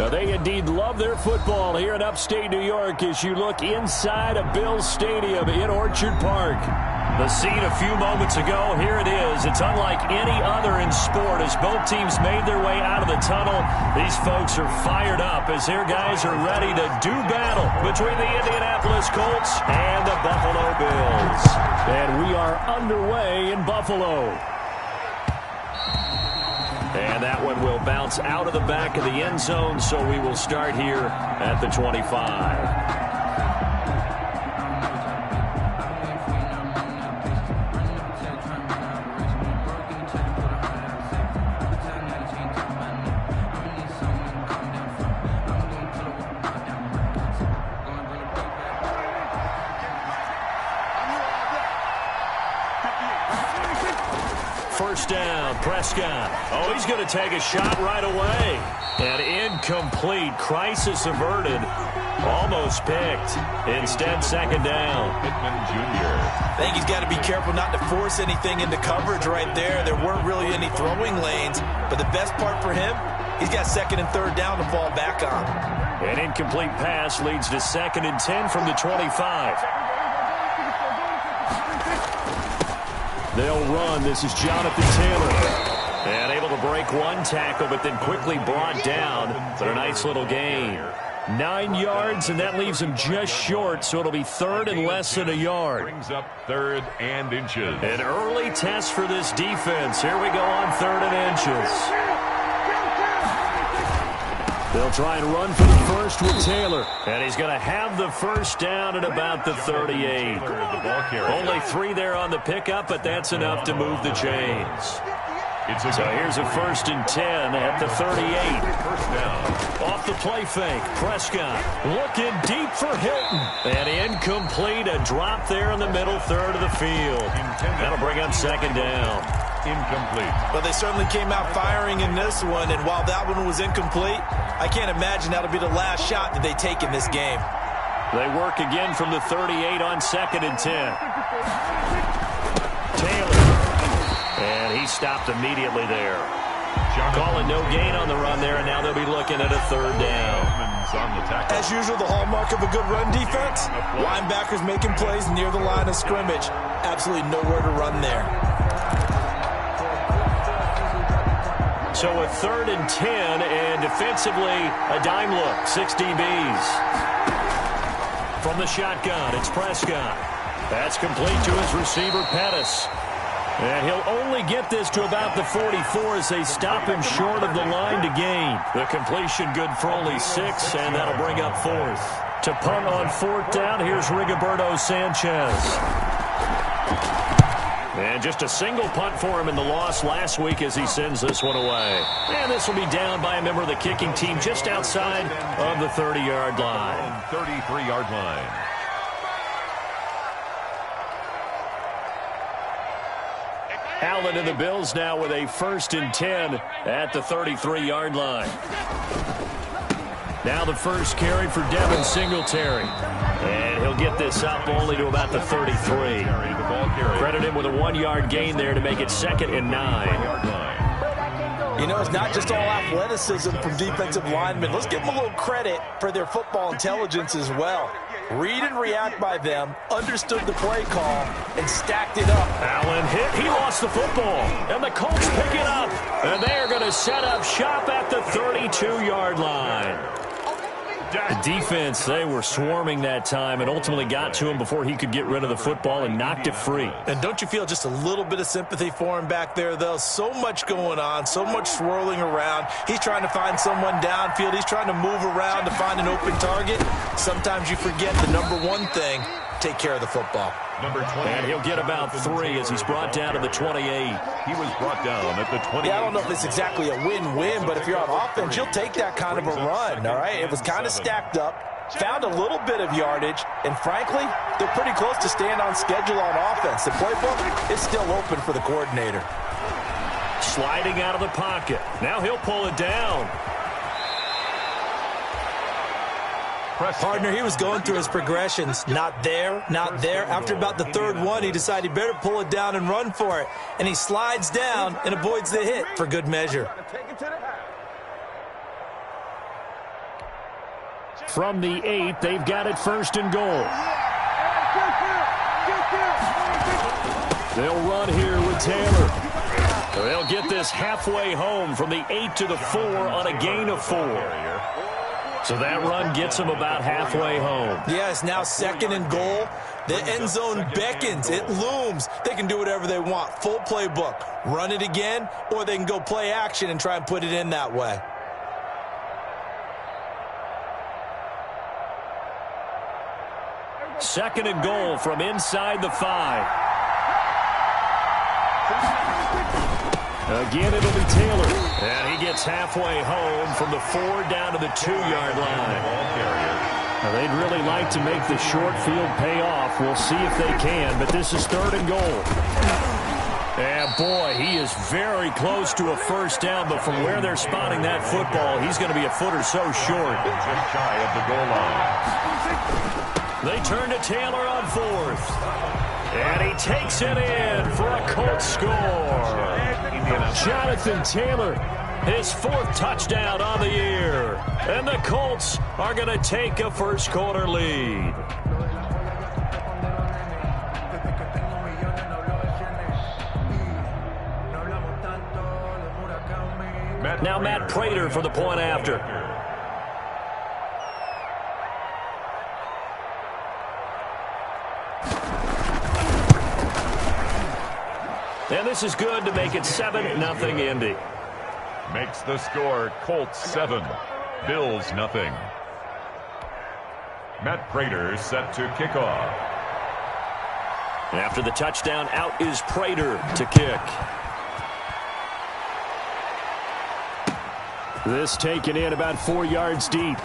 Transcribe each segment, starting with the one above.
Now, they indeed love their football here in upstate New York as you look inside of Bills Stadium in Orchard Park. The scene a few moments ago, here it is. It's unlike any other in sport as both teams made their way out of the tunnel. These folks are fired up as their guys are ready to do battle between the Indianapolis Colts and the Buffalo Bills. And we are underway in Buffalo. And that one will bounce out of the back of the end zone, so we will start here at the 25. First down, Prescott. Oh, he's going to take a shot right away. And incomplete. Crisis averted. Almost picked. Instead, second down. Pittman Jr. I think he's got to be careful not to force anything into coverage right there. There weren't really any throwing lanes. But the best part for him, he's got second and third down to fall back on. An incomplete pass leads to 2nd and 10 from the 25. They'll run. This is Jonathan Taylor. And able to break one tackle, but then quickly brought down. But a nice little gain. 9 yards, and that leaves him just short, so it'll be third and less than a yard. Brings up 3rd and inches. An early test for this defense. Here we go on 3rd and inches. They'll try and run for the first with Taylor. And he's going to have the first down at about the 38. Only 3 there on the pickup, but that's enough to move the chains. So here's a 1st and 10 at the 38. Off the play fake, Prescott looking deep for Hilton. And incomplete, a drop there in the middle third of the field. That'll bring up 2nd down. Incomplete. Well, they certainly came out firing in this one, and while that one was incomplete, I can't imagine that'll be the last shot that they take in this game. They work again from the 38 on 2nd and 10. Taylor. And he stopped immediately there. Calling no gain on the run there, and now they'll be looking at a 3rd down. As usual, the hallmark of a good run defense, linebackers making plays near the line of scrimmage. Absolutely nowhere to run there. So a 3rd and 10, and defensively, a dime look, 6 DBs. From the shotgun, it's Prescott. That's complete to his receiver, Pettis. And he'll only get this to about the 44 as they stop him short of the line to gain. The completion good for only 6, and that'll bring up 4th. To punt on 4th down, here's Rigoberto Sanchez. And just a single punt for him in the loss last week as he sends this one away. And this will be down by a member of the kicking team just outside of the 30-yard line. 33-yard line. Allen and the Bills now with a 1st and 10 at the 33-yard line. Now the first carry for Devin Singletary. And he'll get this up only to about the 33. Credit him with a 1-yard gain there to make it 2nd and 9. You know, it's not just all athleticism from defensive linemen. Let's give them a little credit for their football intelligence as well. Read and react by them, understood the play call, and stacked it up. Allen hit. He lost the football. And the Colts pick it up. And they are going to set up shop at the 32-yard line. The defense, they were swarming that time and ultimately got to him before he could get rid of the football and knocked it free. And don't you feel just a little bit of sympathy for him back there, though? So much going on, so much swirling around. He's trying to find someone downfield. He's trying to move around to find an open target. Sometimes you forget the number one thing, take care of the football. Number 20. And he'll get about 3 as he's brought down to the 28. He was brought down at the 28. Yeah, I don't know if it's exactly a win-win, but if you're on offense, you'll take that kind of a run, all right? It was kind of stacked up, found a little bit of yardage, and frankly, they're pretty close to staying on schedule on offense. The playbook is still open for the coordinator. Sliding out of the pocket. Now he'll pull it down. Partner, he was going through his progressions. Not there, not there. After about the 3rd one, he decided he better pull it down and run for it. And he slides down and avoids the hit for good measure. From the 8, they've got it 1st and goal. They'll run here with Taylor. They'll get this halfway home from the 8 to the 4 on a gain of 4. So that run gets them about halfway home. Yeah, it's now 2nd and goal. The end zone beckons. It looms. They can do whatever they want. Full playbook. Run it again, or they can go play action and try and put it in that way. Second and goal from inside the 5. Again, it'll be Taylor. And he gets halfway home from the 4 down to the 2-yard line. Now, they'd really like to make the short field pay off. We'll see if they can, but this is 3rd and goal. And, boy, he is very close to a 1st down, but from where they're spotting that football, he's going to be a foot or so short. Just shy of the goal line. They turn to Taylor on 4th. And he takes it in for a Colts score. Jonathan Taylor, his 4th touchdown on the year. And the Colts are going to take a first-quarter lead. Now Matt Prater for the point after. And this is good to make it 7-0 Indy. Makes the score Colts 7, Bills nothing. Matt Prater set to kick off. After the touchdown, out is Prater to kick. This taken in about 4 yards deep.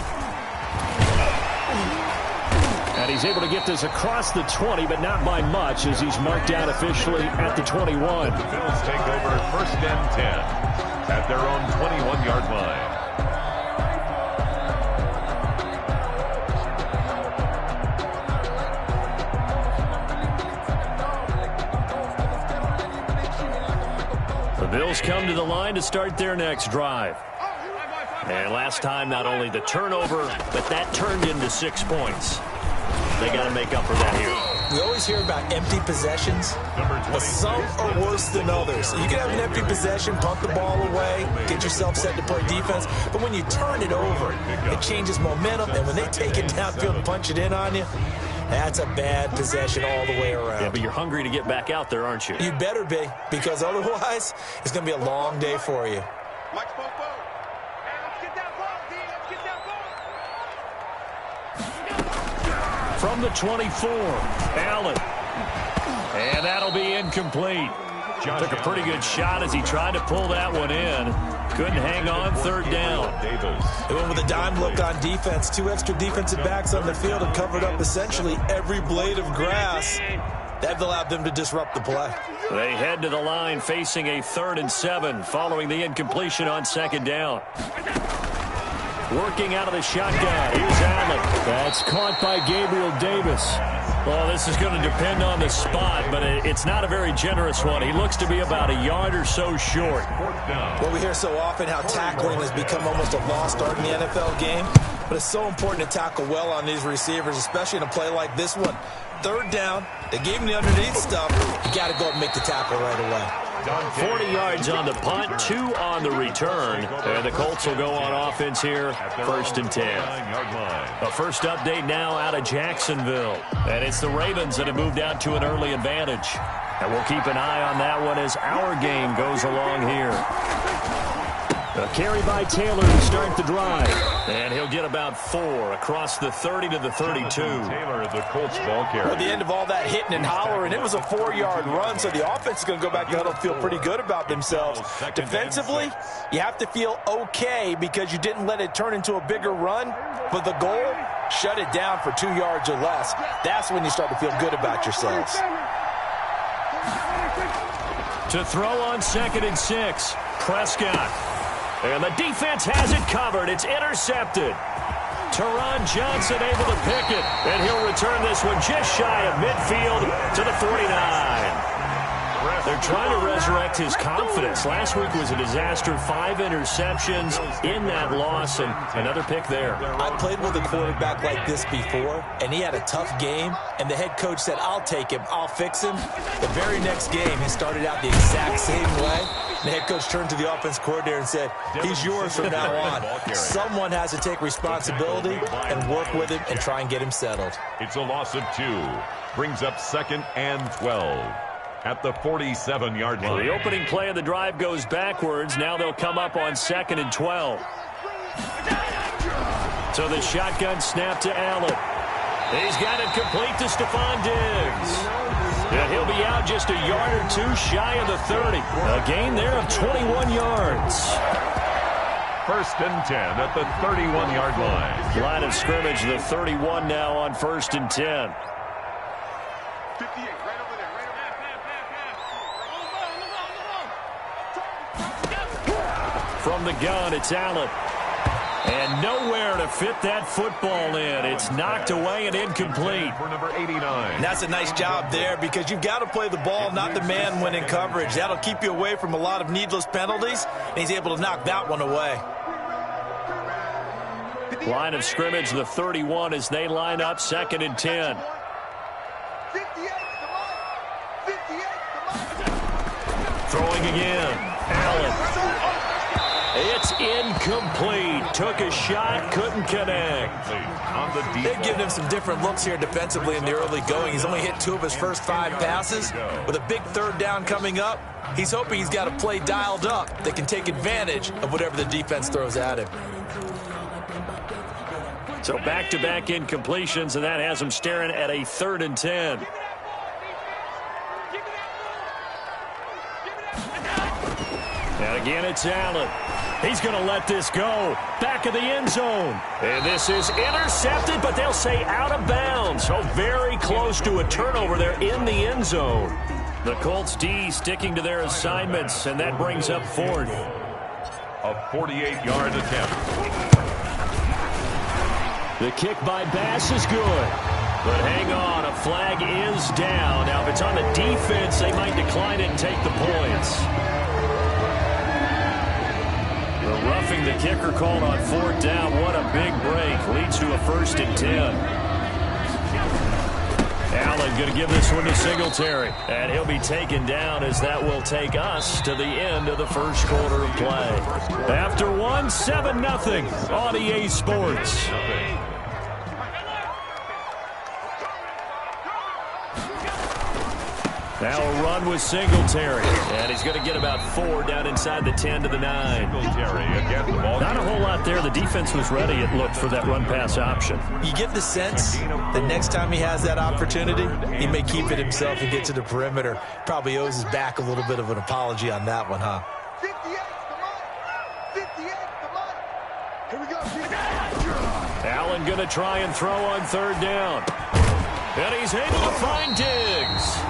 And he's able to get this across the 20, but not by much, as he's marked down officially at the 21. The Bills take over 1st and 10 at their own 21-yard line. The Bills come to the line to start their next drive. And last time, not only the turnover, but that turned into 6 points. They got to make up for that here. We always hear about empty possessions, but some are worse than others. You can have an empty possession, punt the ball away, get yourself set to play defense, but when you turn it over, it changes momentum, and when they take it downfield and punch it in on you, that's a bad possession all the way around. Yeah, but you're hungry to get back out there, aren't you? You better be, because otherwise, it's going to be a long day for you. From the 24, Allen. And that'll be incomplete. Took a pretty good shot as he tried to pull that one in. Couldn't hang on 3rd down. They went with a dime look on defense. 2 extra defensive backs on the field and covered up essentially every blade of grass. That allowed them to disrupt the play. They head to the line facing a 3rd and 7 following the incompletion on 2nd down. Working out of the shotgun. Here's Allen. That's caught by Gabriel Davis. Well, this is going to depend on the spot, but it's not a very generous one. He looks to be about a yard or so short. Well, we hear so often how tackling has become almost a lost art in the NFL game, but it's so important to tackle well on these receivers, especially in a play like this one. 3rd down, they gave him the underneath stuff. You got to go and make the tackle right away. 40 yards on the punt, 2 on the return. And the Colts will go on offense here, 1st and 10. A first update now out of Jacksonville. And it's the Ravens that have moved out to an early advantage. And we'll keep an eye on that one as our game goes along here. A carry by Taylor to start the drive. And he'll get about 4 across the 30 to the 32. Taylor, the Colts ball carrier. At the end of all that hitting and hollering, it was a 4-yard run, so the offense is going to go back to huddle and feel pretty good about themselves. Defensively, you have to feel okay because you didn't let it turn into a bigger run, but the goal, shut it down for 2 yards or less. That's when you start to feel good about yourselves. To throw on 2nd and 6, Prescott. And the defense has it covered. It's intercepted. Teron Johnson able to pick it. And he'll return this one just shy of midfield to the 49. They're trying to resurrect his confidence. Last week was a disaster. 5 interceptions in that loss, and another pick there. I played with a quarterback like this before, and he had a tough game, and the head coach said, I'll take him, I'll fix him. The very next game, he started out the exact same way. The head coach turned to the offense coordinator and said, he's yours from now on. Someone has to take responsibility and work with him and try and get him settled. It's a loss of 2. Brings up 2nd and 12 at the 47-yard line. The opening play of the drive goes backwards. Now they'll come up on 2nd and 12. So the shotgun snap to Allen. He's got it complete to Stephon Diggs. And he'll be out just a yard or 2 shy of the 30. A gain there of 21 yards. 1st and 10 at the 31-yard line. Line of scrimmage, the 31 now on 1st and 10. 58, right over there, right over there. From the gun, it's Allen. And nowhere to fit that football in. It's knocked away and incomplete. For number 89. And that's a nice job there because you've got to play the ball, not the man when in coverage. That'll keep you away from a lot of needless penalties, and he's able to knock that one away. Line of scrimmage, the 31 as they line up 2nd and 10. 58, Throwing again. Allen. It's incomplete. Took a shot, couldn't connect. They've given him some different looks here defensively in the early going. He's only hit 2 of his first 5 passes. With a big 3rd down coming up, he's hoping he's got a play dialed up that can take advantage of whatever the defense throws at him. So back-to-back incompletions, and that has him staring at a 3rd and 10. And again, it's Allen. He's going to let this go. Back of the end zone. And this is intercepted, but they'll say out of bounds. So very close to a turnover there in the end zone. The Colts D sticking to their assignments, and that brings up 4th. A 48-yard attempt. The kick by Bass is good. But hang on, a flag is down. Now, if it's on the defense, they might decline it and take the points. The roughing the kicker called on 4th down. What a big break. Leads to a 1st and 10. Allen going to give this one to Singletary. And he'll be taken down as that will take us to the end of the first quarter of play. After 1, 7-0 on EA Sports. Now a run with Singletary. And he's going to get about 4 down inside the 10 to the 9. Singletary again. The ball. Not a whole lot there. The defense was ready, it looked, for that run-pass option. You get the sense the next time he has that opportunity, he may keep it himself and get to the perimeter. Probably owes his back a little bit of an apology on that one, huh? 58, come on. Here we go. Allen going to try and throw on 3rd down. And he's able to find Diggs.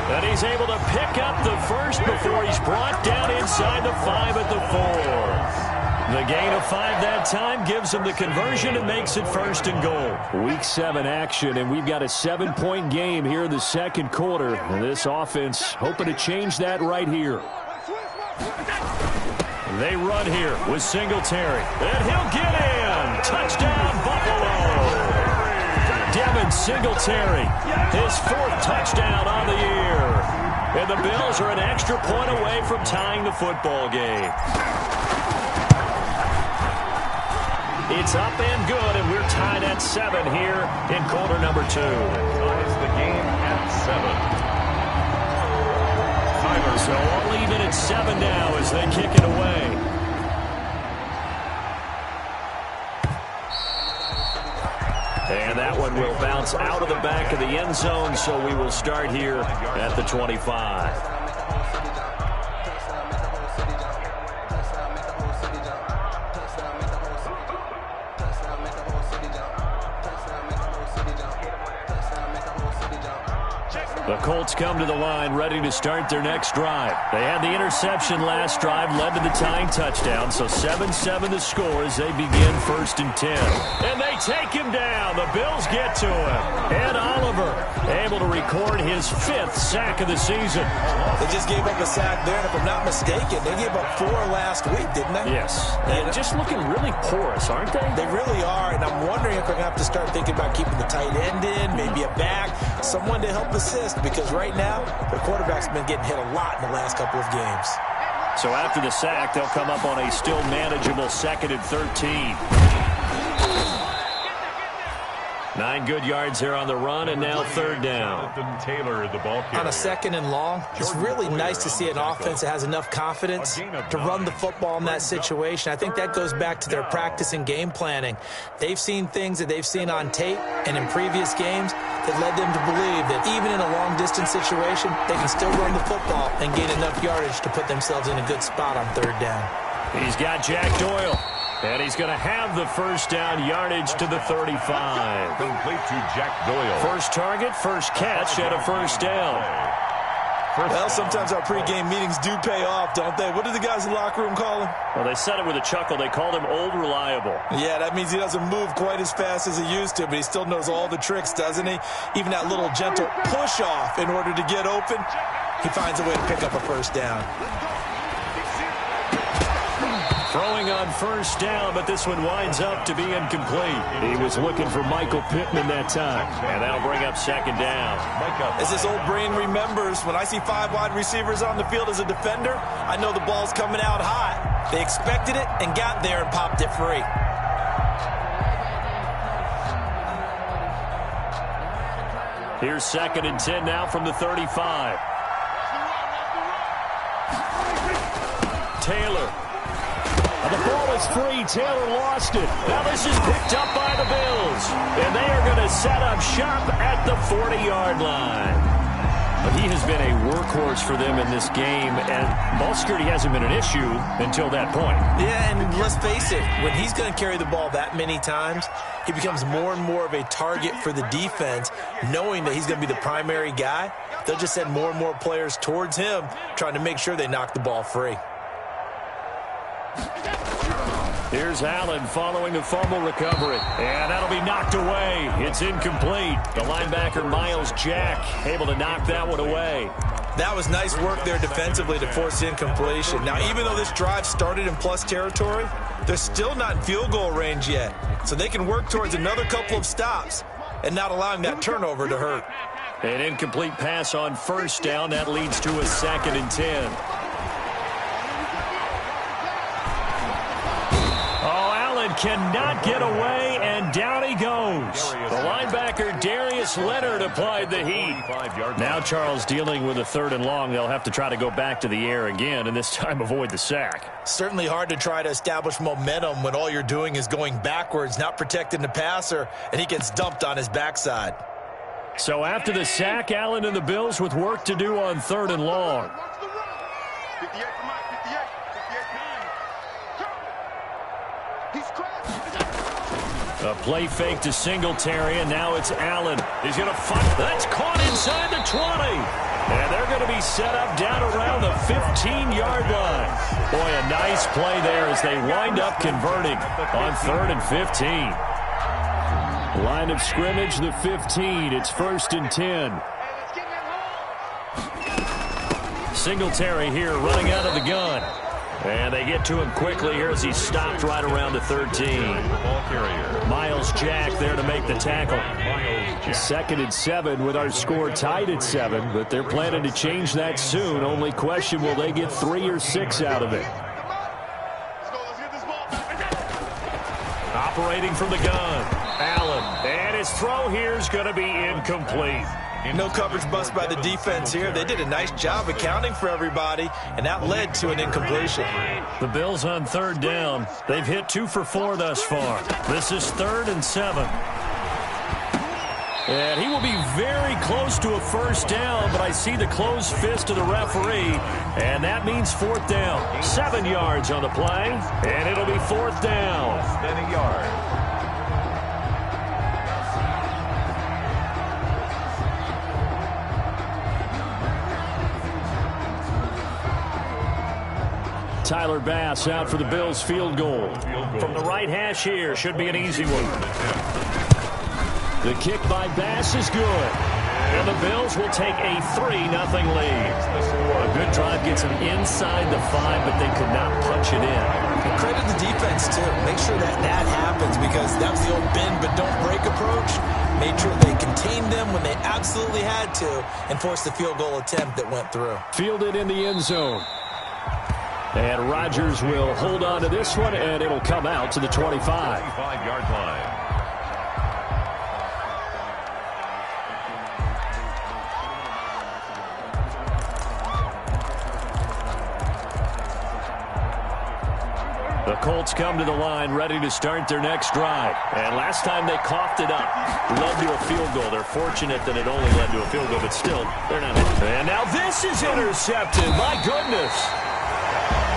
And he's able to pick up the first before he's brought down inside the 5 at the 4. The gain of 5 that time gives him the conversion and makes it 1st and goal. Week 7 action, and we've got a 7-point game here in the second quarter. And this offense hoping to change that right here. They run here with Singletary. And he'll get in. Touchdown, Buffalo. Devin Singletary, his 4th touchdown on the year. And the Bills are an extra point away from tying the football game. It's up and good, and we're tied at 7 here in quarter number 2. Ties the game at 7. So all even at 7 now as they kick it away. And that one will bounce out of the back of the end zone, so we will start here at the 25. The Colts come to the line ready to start their next drive. They had the interception last drive, led to the tying touchdown, so 7-7 the score as they begin 1st and 10. And they take him down. The Bills get to him. Ed Oliver able to record his 5th sack of the season. They just gave up a sack there, and if I'm not mistaken, they gave up 4 last week, didn't they? Yes. And just looking really porous, aren't they? They really are, and I'm wondering if they're going to have to start thinking about keeping the tight end in, maybe a back, someone to help assist, because right now, their quarterback's been getting hit a lot in the last couple of games. So after the sack, they'll come up on a still manageable 2nd and 13. 9 good yards there on the run, and now 3rd down. Taylor, the ball carrier. On a 2nd and long, it's really nice to see an offense that has enough confidence to run the football in that situation. I think that goes back to their practice and game planning. They've seen things that they've seen on tape and in previous games that led them to believe that even in a long-distance situation, they can still run the football and gain enough yardage to put themselves in a good spot on 3rd down. He's got Jack Doyle. And he's going to have the 1st down, yardage to the 35. Complete to Jack Doyle. First target, first catch, and a 1st down. Well, sometimes our pregame meetings do pay off, don't they? What do the guys in the locker room call him? Well, they said it with a chuckle. They called him Old Reliable. Yeah, that means he doesn't move quite as fast as he used to, but he still knows all the tricks, doesn't he? Even that little gentle push-off in order to get open, he finds a way to pick up a 1st down. Throwing on 1st down, but this one winds up to be incomplete. He was looking for Michael Pittman that time, and that'll bring up 2nd down. As his old brain remembers, when I see 5 wide receivers on the field as a defender, I know the ball's coming out high. They expected it and got there and popped it free. Here's 2nd and 10 now from the 35. Taylor. The ball is free. Taylor lost it. Now this is picked up by the Bills. And they are going to set up shop at the 40-yard line. But he has been a workhorse for them in this game, and ball security hasn't been an issue until that point. Yeah, and let's face it, when he's going to carry the ball that many times, he becomes more and more of a target for the defense, knowing that he's going to be the primary guy. They'll just send more and more players towards him, trying to make sure they knock the ball free. Here's Allen following a fumble recovery. And that'll be knocked away. It's incomplete. The linebacker, Miles Jack, able to knock that one away. That was nice work there defensively to force incompletion. Now, even though this drive started in plus territory, they're still not in field goal range yet. So they can work towards another couple of stops and not allowing that turnover to hurt. An incomplete pass on 1st down. That leads to a 2nd and 10. Cannot get away, and down he goes. The linebacker, Darius Leonard, applied the heat. Now Charles dealing with a 3rd and long. They'll have to try to go back to the air again, and this time avoid the sack. Certainly hard to try to establish momentum when all you're doing is going backwards, not protecting the passer, and he gets dumped on his backside. So after the sack, Allen and the Bills with work to do on 3rd and long. A play fake to Singletary, and now it's Allen. He's going to fight. That's caught inside the 20. And they're going to be set up down around the 15-yard line. Boy, a nice play there as they wind up converting on 3rd and 15. Line of scrimmage, the 15. It's 1st and 10. Singletary here running out of the gun. And they get to him quickly here as he's stopped right around the 13. Miles Jack there to make the tackle. 2nd and 7 with our score tied at 7, but they're planning to change that soon. Only question, will they get 3 or 6 out of it? Operating from the gun, Allen. And his throw here is going to be incomplete. No coverage bust by the defense here. They did a nice job accounting for everybody, and that led to an incompletion. The Bills on 3rd down. They've hit 2 for 4 thus far. This is 3rd and 7. And he will be very close to a 1st down, but I see the closed fist of the referee, and that means 4th down. 7 yards on the play, and it'll be 4th down. Less than a yard. Tyler Bass out for the Bills field goal. From the right hash here, should be an easy one. The kick by Bass is good. And the Bills will take a 3-0 lead. A good drive gets them inside the 5, but they could not punch it in. And credit the defense, too. Make sure that happens, because that was the old bend but don't break approach. Made sure they contained them when they absolutely had to and forced the field goal attempt that went through. Fielded in the end zone. And Rodgers will hold on to this one, and it'll come out to the 25. 25-yard line. The Colts come to the line ready to start their next drive. And last time they coughed it up, led to a field goal. They're fortunate that it only led to a field goal, but still, they're not. And now this is intercepted. My goodness.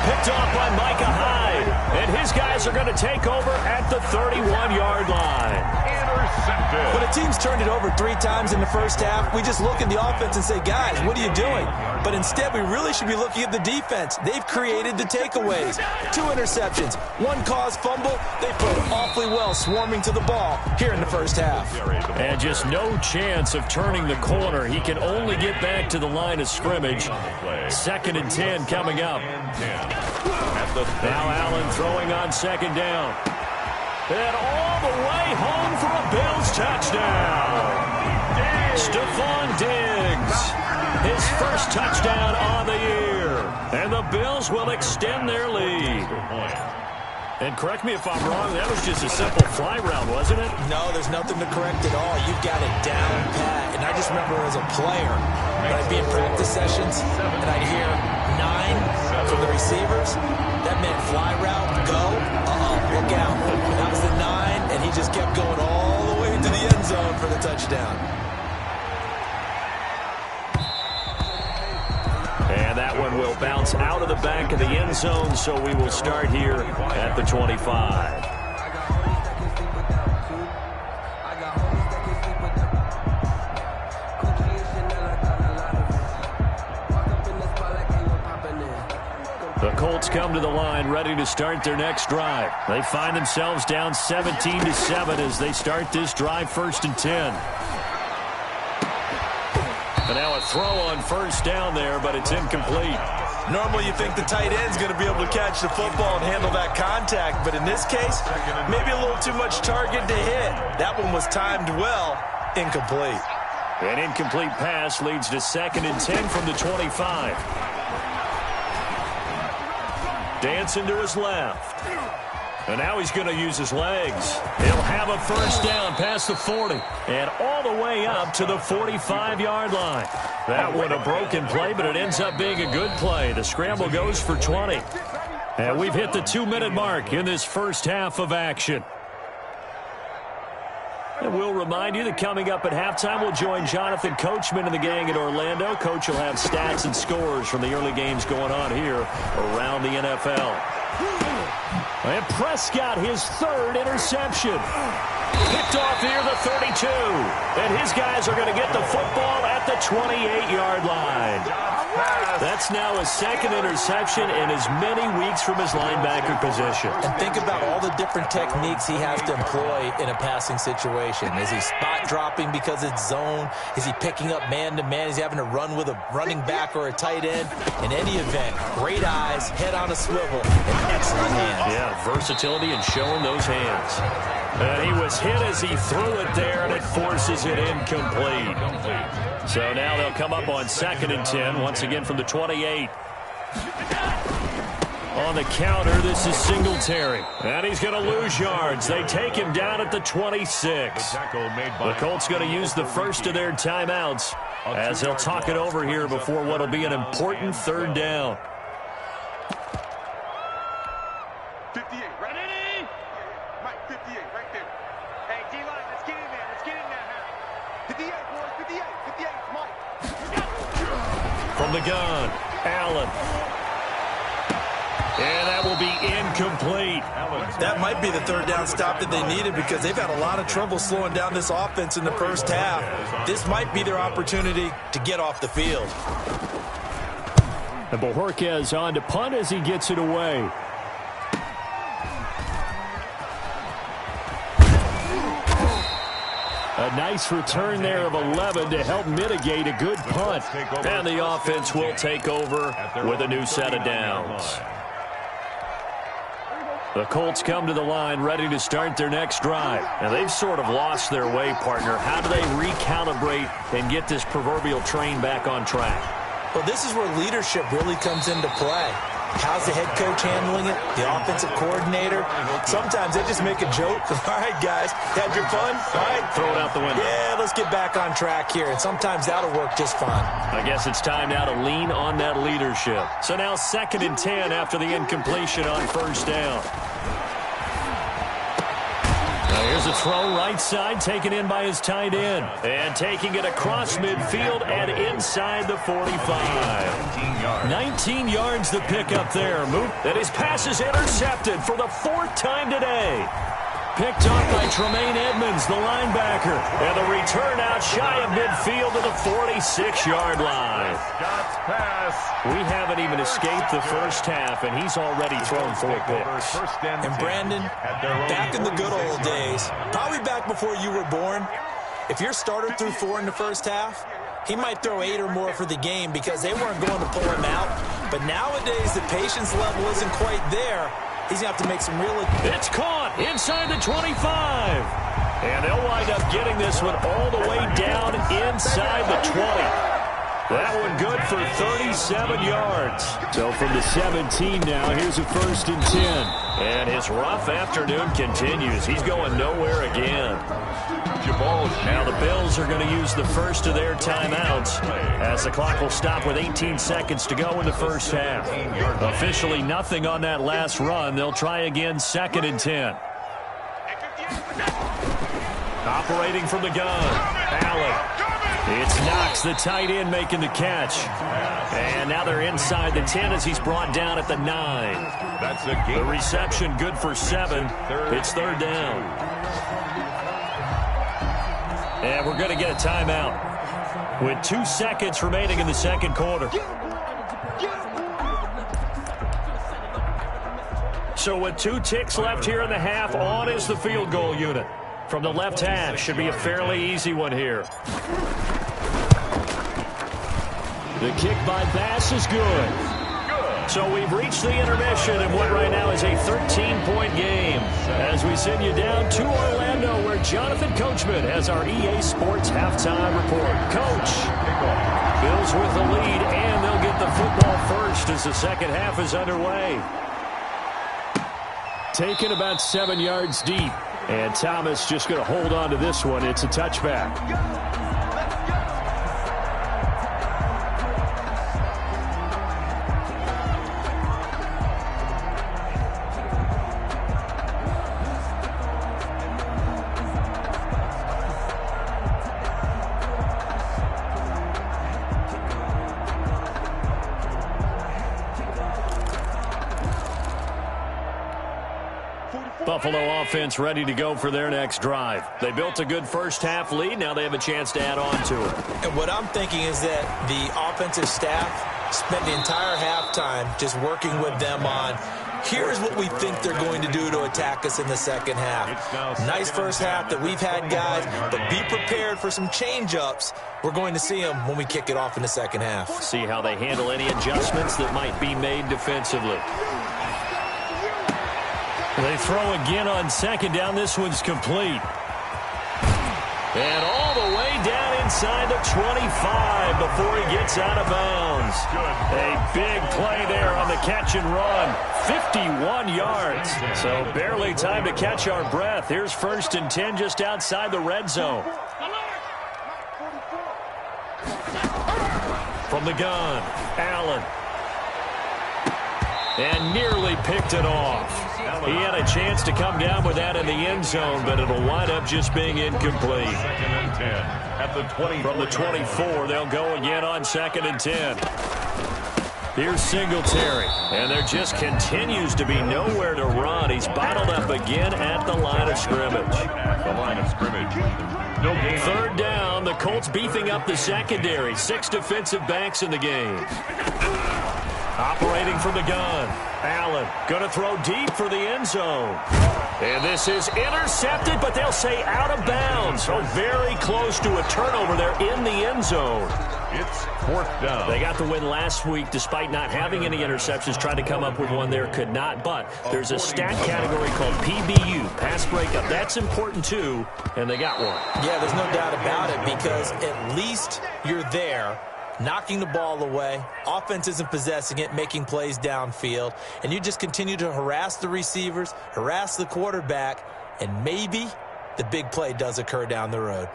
Picked off by Micah Hyde. And his guys are going to take over at the 31-yard line. Intercepted. When a team's turned it over 3 times in the first half, we just look at the offense and say, guys, what are you doing? But instead, we really should be looking at the defense. They've created the takeaways. 2 interceptions, 1 caused fumble. They played awfully well swarming to the ball here in the first half. And just no chance of turning the corner. He can only get back to the line of scrimmage. 2nd and 10 coming up. Now Allen throwing on 2nd down. And all the way home for a Bills touchdown. Stephon Diggs. His first touchdown on the year. And the Bills will extend their lead. And correct me if I'm wrong, that was just a simple fly route, wasn't it? No, there's nothing to correct at all. You've got it down pat. And I just remember as a player, when I'd be in practice sessions, and I'd hear 9 from the receivers. That meant fly route, go, look out. That was the 9, and he just kept going all the way into the end zone for the touchdown. And that one will bounce out of the back of the end zone, so we will start here at the 25. The Colts come to the line ready to start their next drive. They find themselves down 17-7 as they start this drive, 1st and 10. And now a throw on 1st down there, but it's incomplete. Normally you think the tight end's going to be able to catch the football and handle that contact, but in this case, maybe a little too much target to hit. That one was timed well, incomplete. An incomplete pass leads to 2nd and 10 from the 25. Dancing to his left. And now he's going to use his legs. He'll have a 1st down past the 40 and all the way up to the 45-yard line. That one a broken play, but it ends up being a good play. The scramble goes for 20. And we've hit the 2-minute mark in this first half of action. And we'll remind you that coming up at halftime, we'll join Jonathan Coachman and the gang in Orlando. Coach will have stats and scores from the early games going on here around the NFL. And Prescott, his 3rd interception. Picked off near the 32. And his guys are going to get the football at the 28-yard line. That's now his 2nd interception in as many weeks from his linebacker position. And think about all the different techniques he has to employ in a passing situation. Is he spot dropping because it's zone? Is he picking up man-to-man? Is he having to run with a running back or a tight end? In any event, great eyes, head on a swivel, and excellent hands. Yeah, versatility and showing those hands. And he was hit as he threw it there, and it forces it incomplete. So now they'll come up on 2nd and 10, once again from the 28. On the counter, this is Singletary. And he's going to lose yards. They take him down at the 26. The Colts going to use the first of their timeouts as he'll talk it over here before what will be an important 3rd down. 58, right? Ready? Mike, 58, right there. Hey, D-line, let's get in there. Let's get in there now. 58, boys, 58, 58, Mike. From the gun, Allen. And that will be incomplete. That might be the 3rd down stop that they needed because they've had a lot of trouble slowing down this offense in the first half. This might be their opportunity to get off the field. And Bojorquez on to punt as he gets it away. A nice return there of 11 to help mitigate a good punt. And the offense will take over with a new set of downs. The Colts come to the line ready to start their next drive. And they've sort of lost their way, partner. How do they recalibrate and get this proverbial train back on track? Well, this is where leadership really comes into play. How's the head coach handling it? The offensive coordinator? Sometimes they just make a joke. All right, guys, had your fun? All right. Throw it out the window. Yeah, let's get back on track here. And sometimes that'll work just fine. I guess it's time now to lean on that leadership. So now 2nd and 10 after the incompletion on first down. Now here's a throw right side, taken in by his tight end. And taking it across midfield and inside the 45. 19 yards the pick up there. And his pass is intercepted for the 4th time today. Picked off by Tremaine Edmonds, the linebacker. And the return out shy of midfield to the 46-yard line. We haven't even escaped the first half, and he's already thrown 4 picks. And Brandon, back in the good old days, probably back before you were born, if your starter threw 4 in the first half, he might throw 8 or more for the game because they weren't going to pull him out. But nowadays, the patience level isn't quite there. He's going to have to make some real... It's caught inside the 25. And they'll wind up getting this one all the way down inside the 20. That one good for 37 yards. So from the 17 now, here's a 1st and 10. And his rough afternoon continues. He's going nowhere again. Now the Bills are going to use the first of their timeouts as the clock will stop with 18 seconds to go in the first half. Officially nothing on that last run. They'll try again 2nd and 10. Operating from the gun, Allen. It's Knox, the tight end, making the catch. And now they're inside the 10 as he's brought down at the 9. The reception good for 7. It's 3rd down. And we're going to get a timeout with 2 seconds remaining in the 2nd quarter. So with 2 ticks left here in the half, on is the field goal unit. From the left hash, should be a fairly easy one here. The kick by Bass is good. So we've reached the intermission in what right now is a 13-point game as we send you down to Orlando where Jonathan Coachman has our EA Sports halftime report. Coach, Bills with the lead, and they'll get the football first as the 2nd half is underway. Taken about 7 yards deep, and Thomas just going to hold on to this one. It's a touchback. Buffalo offense ready to go for their next drive. They built a good first half lead. Now they have a chance to add on to it. And what I'm thinking is that the offensive staff spent the entire halftime just working with them on, here's what we think they're going to do to attack us in the 2nd half. Nice first half that we've had, guys, but be prepared for some change-ups. We're going to see them when we kick it off in the 2nd half. See how they handle any adjustments that might be made defensively. They throw again on 2nd down. This one's complete. And all the way down inside the 25 before he gets out of bounds. A big play there on the catch and run. 51 yards. So barely time to catch our breath. Here's 1st and 10 just outside the red zone. From the gun, Allen. And nearly picked it off. He had a chance to come down with that in the end zone, but it'll wind up just being incomplete. 2nd and 10 at the 20. From the 24, they'll go again on 2nd and 10. Here's Singletary, and there just continues to be nowhere to run. He's bottled up again at the line of scrimmage. No gain. 3rd down, the Colts beefing up the secondary. 6 defensive backs in the game. Operating from the gun. Allen going to throw deep for the end zone. And this is intercepted, but they'll say out of bounds. So very close to a turnover there in the end zone. It's 4th down. They got the win last week despite not having any interceptions. Tried to come up with one there, could not. But there's a stat category called PBU, pass breakup. That's important too, and they got one. Yeah, there's no doubt about it, because at least you're there, knocking the ball away. Offense isn't possessing it, making plays downfield. And you just continue to harass the receivers, harass the quarterback, and maybe the big play does occur down the road.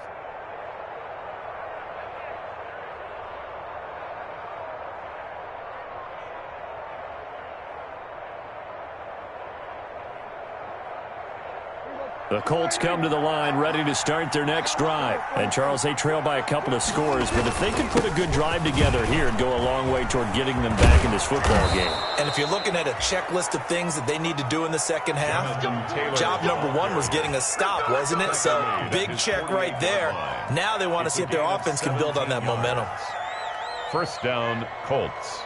The Colts come to the line ready to start their next drive. And, Charles, they trail by a couple of scores, but if they can put a good drive together here, it'd go a long way toward getting them back in this football game. And if you're looking at a checklist of things that they need to do in the second half, job number one was getting a stop, wasn't it? So, big check right there. Now they want to see if their offense can build on that momentum. 1st down, Colts.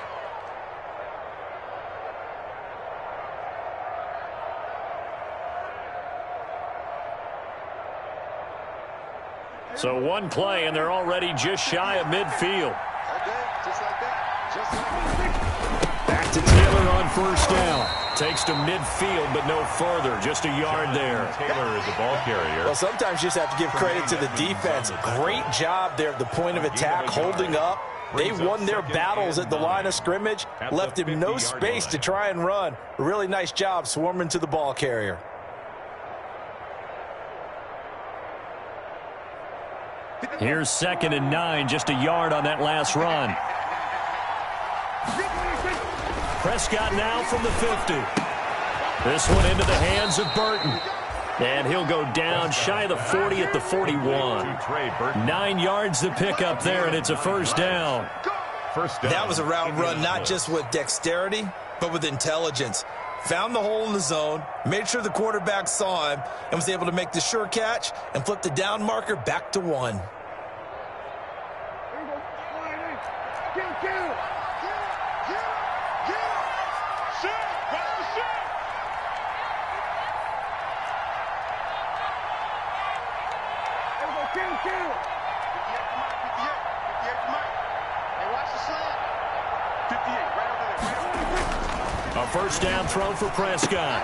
So one play, and they're already just shy of midfield. Just like that. Just like that. Back to Taylor on 1st down. Takes to midfield, but no further. Just a yard there. Taylor is the ball carrier. Well, sometimes you just have to give credit to the defense. Great job there at the point of attack, holding up. They won their battles at the line of scrimmage, left him no space to try and run. A really nice job swarming to the ball carrier. Here's 2nd and 9, just a yard on that last run. Prescott now from the 50. This one into the hands of Burton. And he'll go down shy of the 40 at the 41. 9 yards to pick up there, and it's a 1st down. That was a route run not just with dexterity, but with intelligence. Found the hole in the zone, made sure the quarterback saw him, and was able to make the sure catch and flip the down marker back to 1. A 1st down throw for Prescott.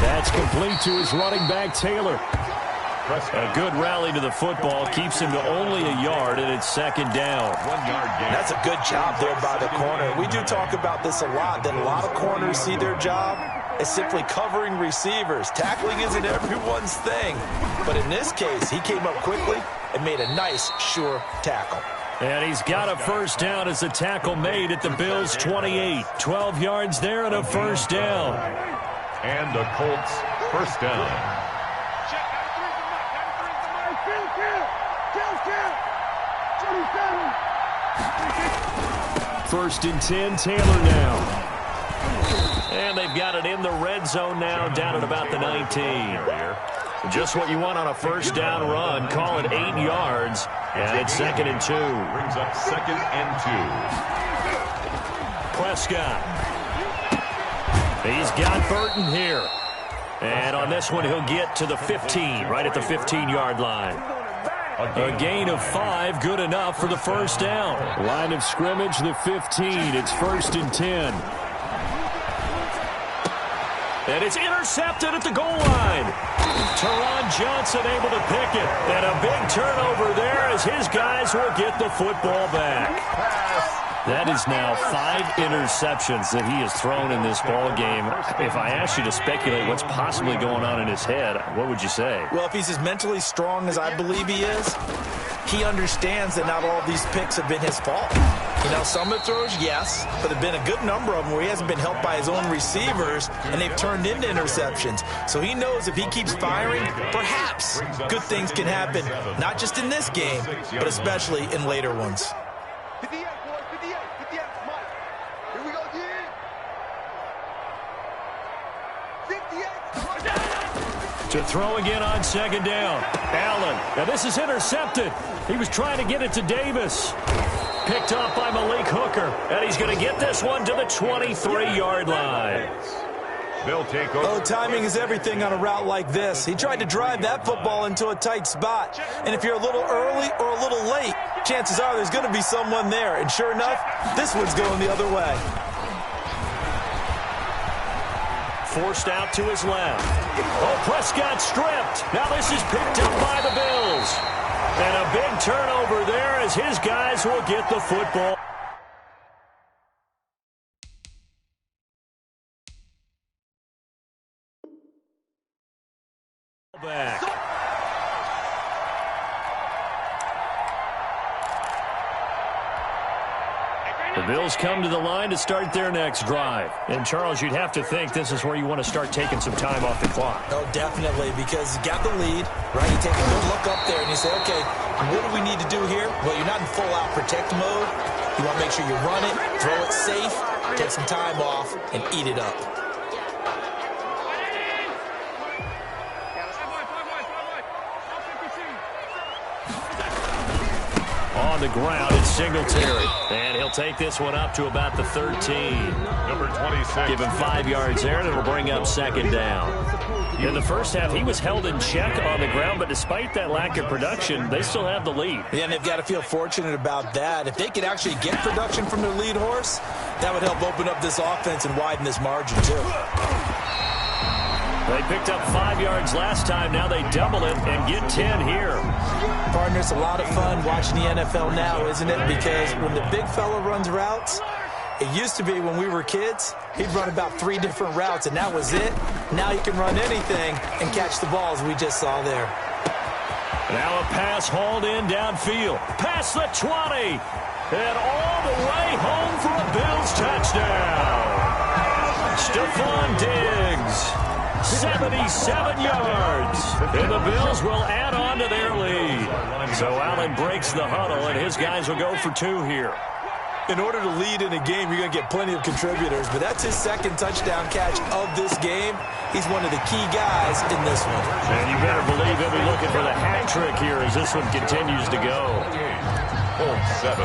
That's complete to his running back, Taylor. A good rally to the football keeps him to only a yard, and it's 2nd down. 1 yard gain. That's a good job there by the corner. We do talk about this a lot, that a lot of corners see their job as simply covering receivers. Tackling isn't everyone's thing. But in this case, he came up quickly and made a nice, sure tackle. And he's got a 1st down as the tackle made at the Bills' 28. 12 yards there and a 1st down. And the Colts 1st down. 1st and 10, Taylor now. And they've got it in the red zone now, down at about the 19. Just what you want on a 1st down run. Call it 8 yards, and it's 2nd and 2. Brings up 2nd and 2. Prescott. He's got Burton here. And on this one, he'll get to the 15, right at the 15-yard line. A gain of 5, good enough for the 1st down. Line of scrimmage, the 15. It's 1st and 10. And it's intercepted at the goal line. Teron Johnson able to pick it. And a big turnover there as his guys will get the football back. That is now 5 interceptions that he has thrown in this ball game. If I asked you to speculate what's possibly going on in his head, what would you say? Well, if he's as mentally strong as I believe he is, he understands that not all of these picks have been his fault. You know, some of the throws, yes, but there have been a good number of them where he hasn't been helped by his own receivers, and they've turned into interceptions. So he knows if he keeps firing, perhaps good things can happen, not just in this game, but especially in later ones. 58, boys, 58, 58, Mike. Here we go again. 58. To throw again on 2nd down. Allen. Now this is intercepted. He was trying to get it to Davis. Picked off by Malik Hooker. And he's going to get this one to the 23-yard line. They'll take over. Oh, timing is everything on a route like this. He tried to drive that football into a tight spot. And if you're a little early or a little late, chances are there's going to be someone there. And sure enough, this one's going the other way. Forced out to his left. Oh, Prescott stripped. Now this is picked up by the Bills. And a big turnover there as his guys will get the football back. The Bills come to the line to start their next drive. And, Charles, you'd have to think this is where you want to start taking some time off the clock. Oh, definitely, because you got the lead, right? You take a good look up there and you say, okay, what do we need to do here? Well, you're not in full-out protect mode. You want to make sure you run it, throw it safe, take some time off, and eat it up. On the ground, it's Singletary. And he'll take this one up to about the 13. Number 26. Give him 5 yards there, and it'll bring up second down. In the first half, he was held in check on the ground, but despite that lack of production, they still have the lead. Yeah, and they've got to feel fortunate about that. If they could actually get production from their lead horse, that would help open up this offense and widen this margin, too. They picked up 5 yards last time. Now they double it and get 10 here. Partner, it's a lot of fun watching the NFL now, isn't it? Because when the big fella runs routes, it used to be when we were kids, he'd run about 3 different routes, and that was it. Now he can run anything and catch the balls we just saw there. Now a pass hauled in downfield. Past the 20. And all the way home for a Bills touchdown. Stephon Diggs. 77 yards. And the Bills will add on to their lead. So Allen breaks the huddle, and his guys will go for 2 here. In order to lead in a game, you're going to get plenty of contributors, but that's his second touchdown catch of this game. He's one of the key guys in this one. And you better believe he'll be looking for the hat trick here as this one continues to go. Hold 7.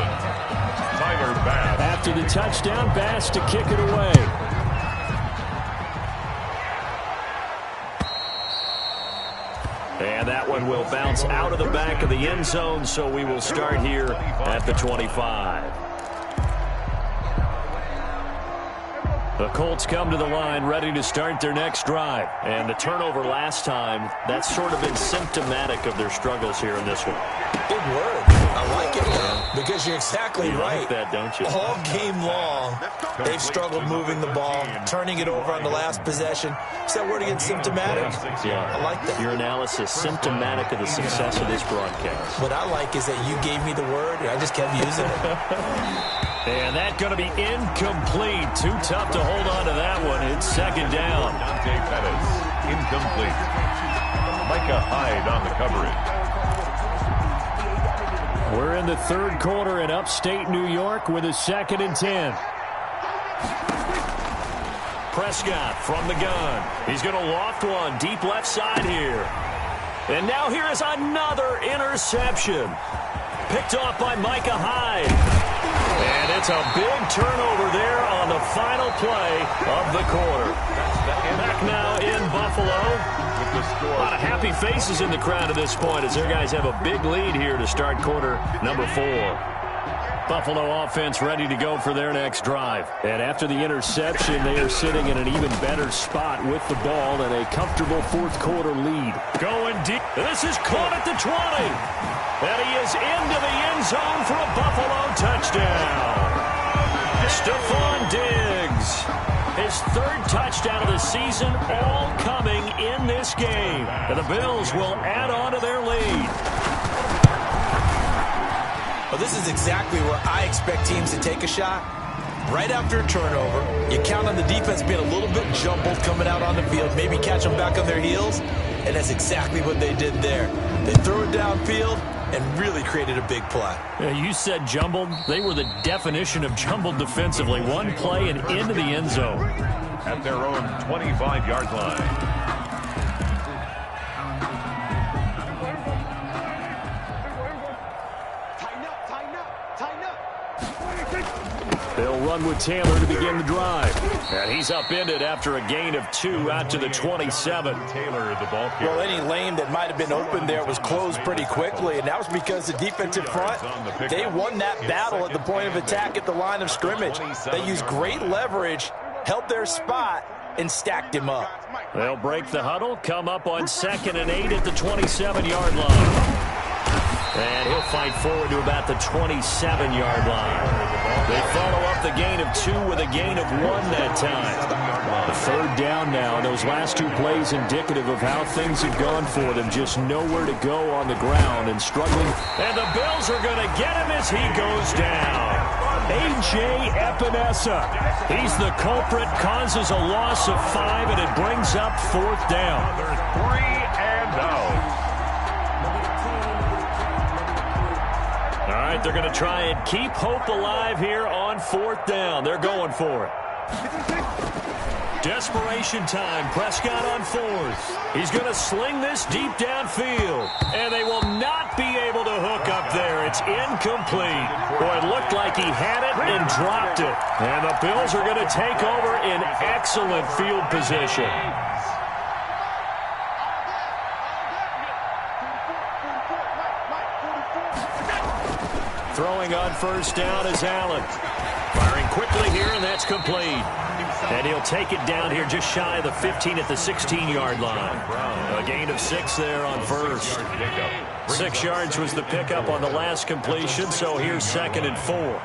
Tyler Bass. After the touchdown, Bass to kick it away. And that one will bounce out of the back of the end zone, so we will start here at the 25. The Colts come to the line ready to start their next drive. And the turnover last time, that's sort of been symptomatic of their struggles here in this one. Big word. I like it, because you're exactly right. Like that, don't you? All game long, they've struggled moving the ball, turning it over on the last possession. Is that word again, symptomatic? Yeah. I like that. Your analysis, symptomatic of the success of this broadcast. What I like is that you gave me the word, and I just kept using it. And that's going to be incomplete. Too tough to hold on to that one. It's second down. Dante Pettis, incomplete. Micah Hyde on the coverage. We're in the third quarter in upstate New York with a 2nd and 10. Prescott from the gun. He's going to loft one deep left side here. And now here is another interception. Picked off by Micah Hyde. And it's a big turnover there on the final play of the quarter. Back now in Buffalo. A lot of happy faces in the crowd at this point as their guys have a big lead here to start quarter number 4. Buffalo offense ready to go for their next drive. And after the interception, they are sitting in an even better spot with the ball and a comfortable fourth quarter lead. Going deep. This is caught at the 20. And he is into the end zone for a Buffalo touchdown. Stephon Diggs. His 3rd touchdown of the season, all coming in this game. And the Bills will add on to their lead. Well, this is exactly where I expect teams to take a shot. Right after a turnover, you count on the defense being a little bit jumbled coming out on the field, maybe catch them back on their heels, and that's exactly what they did there. They threw it downfield and really created a big play. Yeah, you said jumbled. They were the definition of jumbled defensively. One play and into the end zone. At their own 25-yard line. Tighten up, tighten up, tighten up. They'll run with Taylor to begin the drive. And he's upended after a gain of 2 out to the 27. Taylor, the ball carrier. Well, any lane that might have been open there was closed pretty quickly, and that was because the defensive front, they won that battle at the point of attack at the line of scrimmage. They used great leverage, held their spot, and stacked him up. They'll break the huddle, come up on 2nd and 8 at the 27-yard line. And he'll fight forward to about the 27-yard line. They follow up the gain of 2 with a gain of 1 that time. The 3rd down now. Those last 2 plays indicative of how things have gone for them. Just nowhere to go on the ground and struggling. And the Bills are going to get him as he goes down. A.J. Epinesa. He's the culprit, causes a loss of 5, and it brings up 4th down. There's 3 and out. All right, they're going to try and keep hope alive here on 4th down. They're going for it. Desperation time. Prescott on 4th. He's going to sling this deep downfield. And they will not be able to hook up there. It's incomplete. Boy, it looked like he had it and dropped it. And the Bills are going to take over in excellent field position. Throwing on 1st down is Allen. Firing quickly here, and that's complete. And he'll take it down here just shy of the 15 at the 16-yard line. A gain of 6 there on 1st. 6 yards was the pickup on the last completion, so here's 2nd and 4.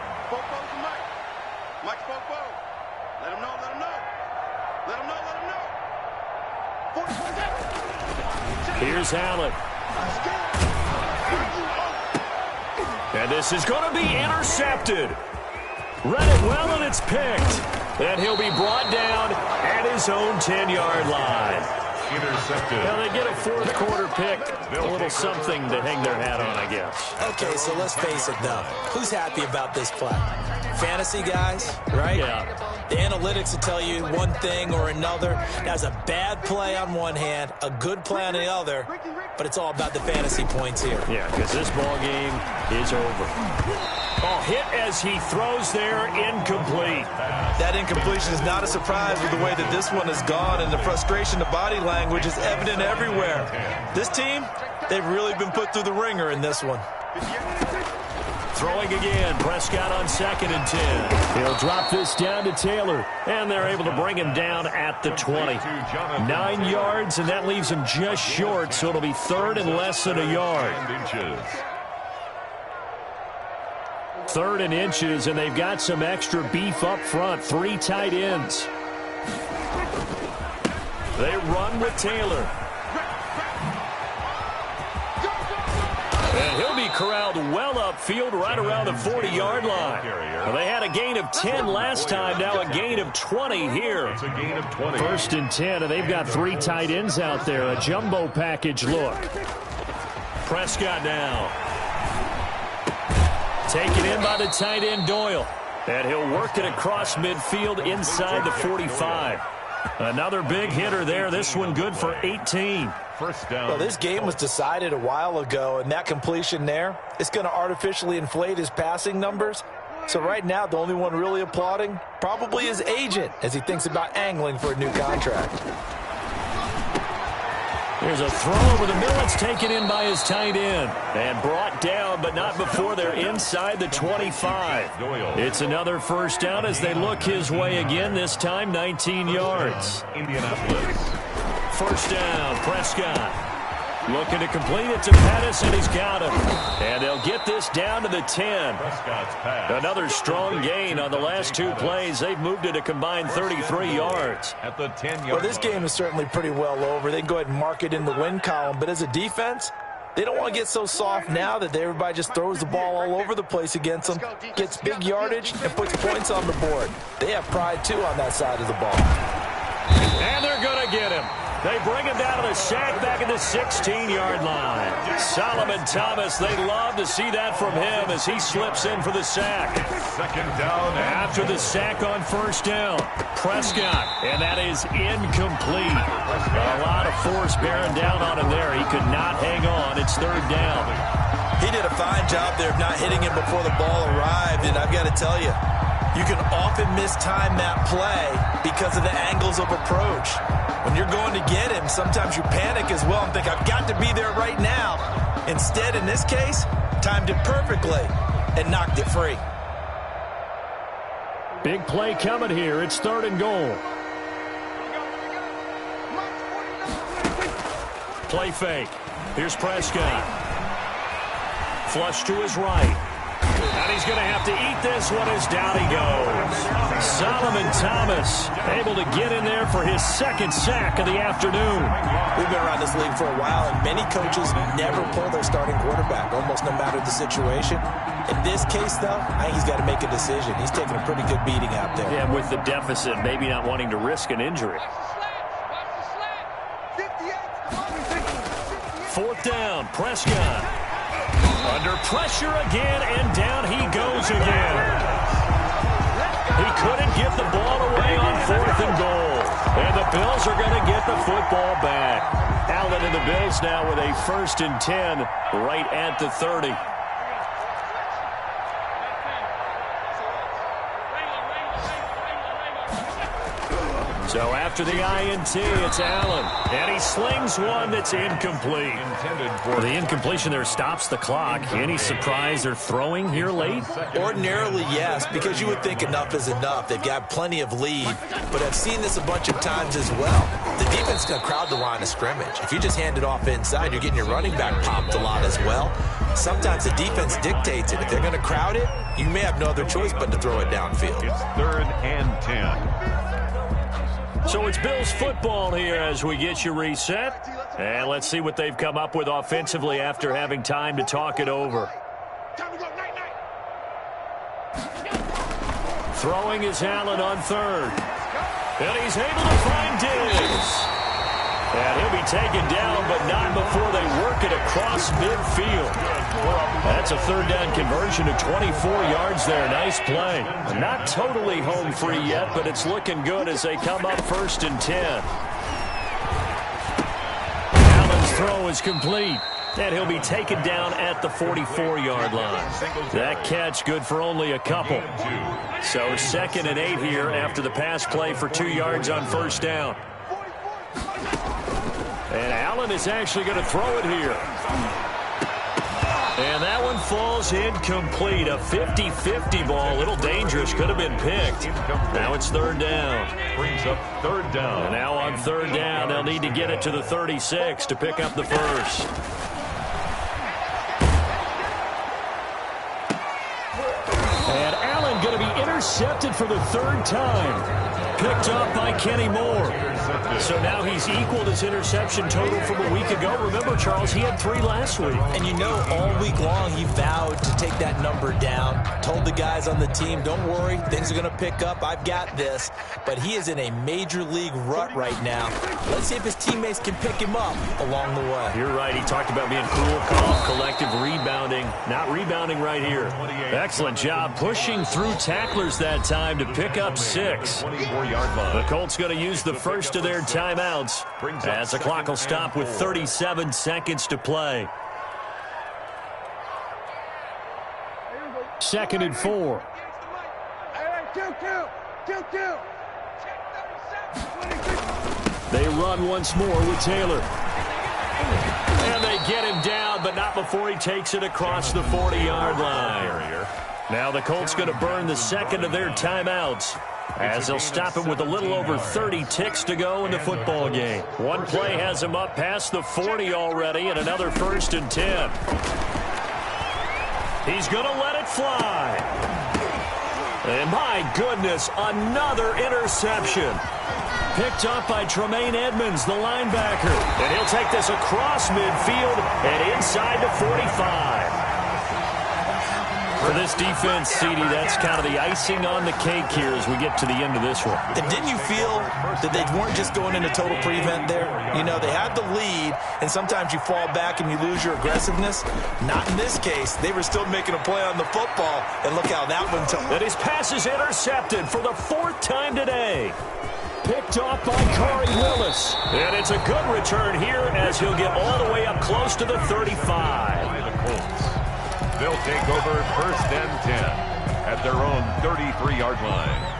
Here's Allen. And this is going to be intercepted. Read it well, and it's picked. And he'll be brought down at his own 10-yard line. Intercepted. Now they get a 4th quarter pick. A little something to hang their hat on, I guess. Okay, so let's face it, though. Who's happy about this play? Fantasy guys, right? Yeah. The analytics will tell you one thing or another. That's a bad play on one hand, a good play on the other, but it's all about the fantasy points here. Yeah, because this ball game is over. Oh, hit as he throws there, incomplete. That incompletion is not a surprise with the way that this one has gone, and the frustration, the body language is evident everywhere. This team, they've really been put through the ringer in this one. Throwing again, Prescott on 2nd and 10. He'll drop this down to Taylor, and they're able to bring him down at the 20. 9 yards, and that leaves him just short, so it'll be 3rd and less than a yard. 3rd and inches, and they've got some extra beef up front. 3 tight ends. They run with Taylor. And he'll be corralled well upfield right around the 40-yard line. Well, they had a gain of 10 last time, now a gain of 20 here. It's a gain of 20. 1st and 10, and they've got 3 tight ends out there. A jumbo package look. Prescott now. Taken in by the tight end, Doyle. And he'll work it across midfield inside the 45. Another big hitter there. This one good for 18. 1st down. Well, this game was decided a while ago, and that completion there, it's going to artificially inflate his passing numbers. So right now, the only one really applauding probably his agent as he thinks about angling for a new contract. There's a throw over the middle. It's taken in by his tight end. And brought down, but not before they're inside the 25. It's another 1st down as they look his way again, this time 19 yards. Indianapolis. 1st down, Prescott. Looking to complete it to Pettis, and he's got him. And they'll get this down to the 10. Prescott's pass. Another strong gain on the last 2 plays. They've moved it a combined 33 yards. At the 10-yard Well, this game is certainly pretty well over. They can go ahead and mark it in the win column. But as a defense, they don't want to get so soft now that everybody just throws the ball all over the place against them, gets big yardage, and puts points on the board. They have pride, too, on that side of the ball. And they're going to get him. They bring him down to the sack back at the 16-yard line. Solomon Thomas, they love to see that from him as he slips in for the sack. 2nd down. After the sack on 1st down, Prescott, and that is incomplete. A lot of force bearing down on him there. He could not hang on. It's 3rd down. He did a fine job there of not hitting him before the ball arrived, and I've got to tell you, You can often mistime that play because of the angles of approach. When you're going to get him, sometimes you panic as well and think, I've got to be there right now. Instead, in this case, timed it perfectly and knocked it free. Big play coming here. It's 3rd and goal. Play fake. Here's Prescott. Flush to his right. And he's going to have to eat this one as down he goes. Solomon Thomas able to get in there for his 2nd sack of the afternoon. We've been around this league for a while, and many coaches never pull their starting quarterback, almost no matter the situation. In this case, though, I think he's got to make a decision. He's taking a pretty good beating out there. Yeah, with the deficit, maybe not wanting to risk an injury. 4th down, Prescott. Under pressure again, and down he goes again. He couldn't get the ball away on 4th and goal. And the Bills are going to get the football back. Allen and the Bills now with a 1st and 10 right at the 30. So after the INT, it's Allen. And he slings one that's incomplete. The incompletion there stops the clock. Any surprise they're throwing here late? Ordinarily, yes, because you would think enough is enough. They've got plenty of lead, but I've seen this a bunch of times as well. The defense is going to crowd the line of scrimmage. If you just hand it off inside, you're getting your running back popped a lot as well. Sometimes the defense dictates it. If they're going to crowd it, you may have no other choice but to throw it downfield. It's 3rd and 10. So it's Bills football here as we get you reset. And let's see what they've come up with offensively after having time to talk it over. Throwing is Allen on 3rd. And he's able to find Diggs. And he'll be taken down, but not before they work it across midfield. That's a 3rd down conversion of 24 yards there. Nice play. Not totally home free yet, but it's looking good as they come up 1st and 10. Allen's throw is complete. And he'll be taken down at the 44-yard line. That catch good for only a couple. So 2nd and 8 here after the pass play for 2 yards on 1st down. And Allen is actually going to throw it here. And that one falls incomplete. A 50-50 ball. A little dangerous. Could have been picked. Now it's 3rd down. Brings up 3rd down. And now on 3rd down, they'll need to get it to the 36 to pick up the 1st. And Allen going to be intercepted for the 3rd time. Picked up by Kenny Moore. So now he's equaled his interception total from a week ago. Remember, Charles, he had 3 last week. And you know, all week long he vowed to take that number down. Told the guys on the team, don't worry, things are going to pick up. I've got this. But he is in a major league rut right now. Let's see if his teammates can pick him up along the way. You're right. He talked about being cool, calm, collective, rebounding. Not rebounding right here. Excellent job pushing through tacklers that time to pick up 6. 24-yard line. The Colts going to use the first of their timeouts as the clock will stop with 37 seconds to play. 2nd and 4. They run once more with Taylor. And they get him down, but not before he takes it across the 40-yard line. Now the Colts going to burn the 2nd of their timeouts as they'll stop him with a little over 30 ticks to go in the football game. One play has him up past the 40 already, and another 1st and 10. He's going to let it fly. And my goodness, another interception. Picked up by Tremaine Edmonds, the linebacker. And he'll take this across midfield and inside the 45. For this defense, CD, that's kind of the icing on the cake here as we get to the end of this one. And didn't you feel that they weren't just going into total prevent there? You know, they had the lead, and sometimes you fall back and you lose your aggressiveness. Not in this case. They were still making a play on the football, and look how that one took. And his pass is intercepted for the 4th time today. Picked off by Corey Willis. And it's a good return here as he'll get all the way up close to the 35. They'll take over 1st and 10 at their own 33-yard line.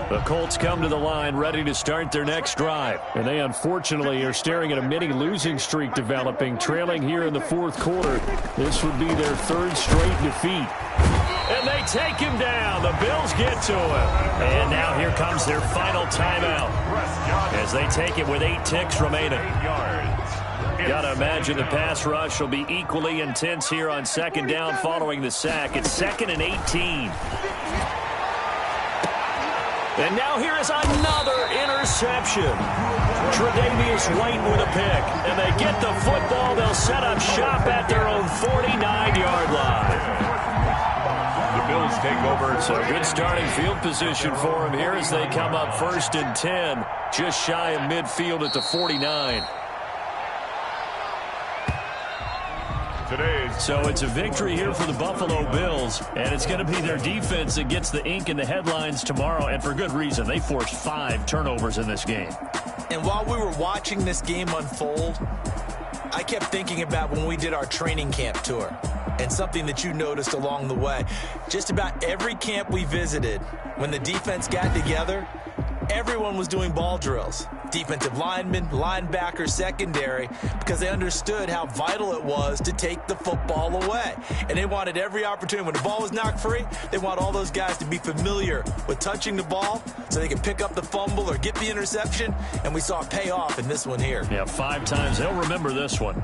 The Colts come to the line ready to start their next drive. And they unfortunately are staring at a mini losing streak developing, trailing here in the 4th quarter. This would be their 3rd straight defeat. And they take him down. The Bills get to him. And now here comes their final timeout as they take it with 8 ticks remaining. Got to imagine the pass rush will be equally intense here on 2nd down following the sack. It's 2nd and 18. And now here is another interception. Tre'Davious White with a pick. And they get the football. They'll set up shop at their own 49-yard line. The Bills take over. So good starting field position for them here as they come up 1st and 10. Just shy of midfield at the 49. So it's a victory here for the Buffalo Bills, and it's going to be their defense that gets the ink in the headlines tomorrow, and for good reason. They forced 5 turnovers in this game. And while we were watching this game unfold, I kept thinking about when we did our training camp tour, and something that you noticed along the way. Just about every camp we visited, when the defense got together, everyone was doing ball drills. Defensive linemen, linebackers, secondary, because they understood how vital it was to take the football away. And they wanted every opportunity. When the ball was knocked free, they want all those guys to be familiar with touching the ball so they can pick up the fumble or get the interception. And we saw it pay off in this one here. Yeah, 5 times. They'll remember this one.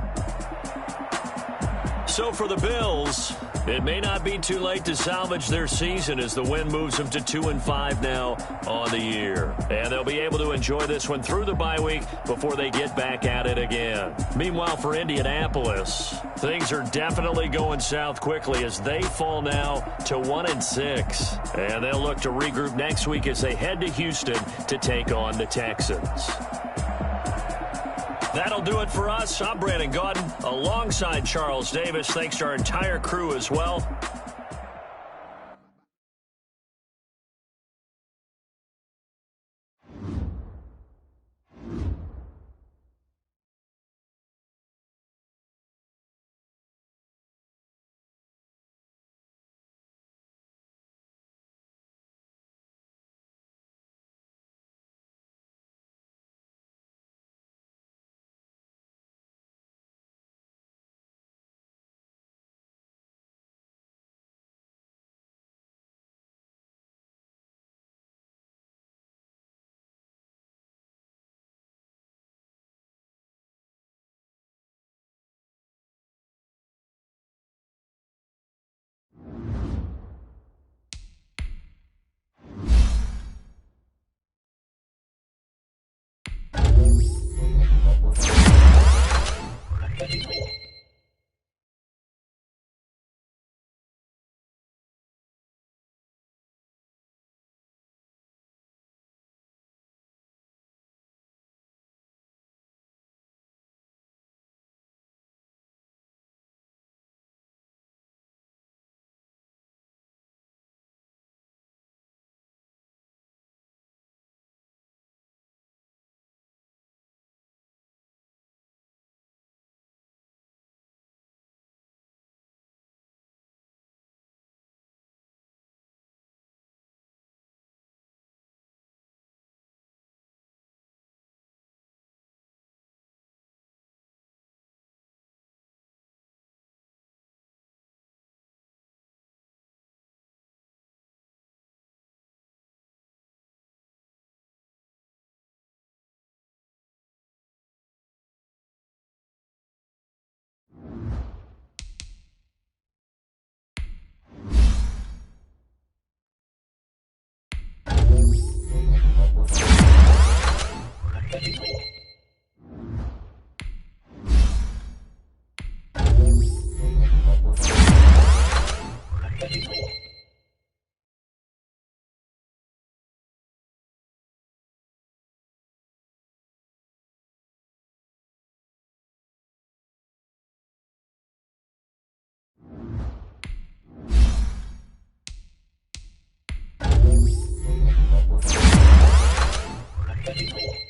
So for the Bills, it may not be too late to salvage their season as the win moves them to 2-5 now on the year. And they'll be able to enjoy this one through the bye week before they get back at it again. Meanwhile, for Indianapolis, things are definitely going south quickly as they fall now to 1-6. And they'll look to regroup next week as they head to Houston to take on the Texans. That'll do it for us. I'm Brandon Gaudin alongside Charles Davis. Thanks to our entire crew as well. Thank you.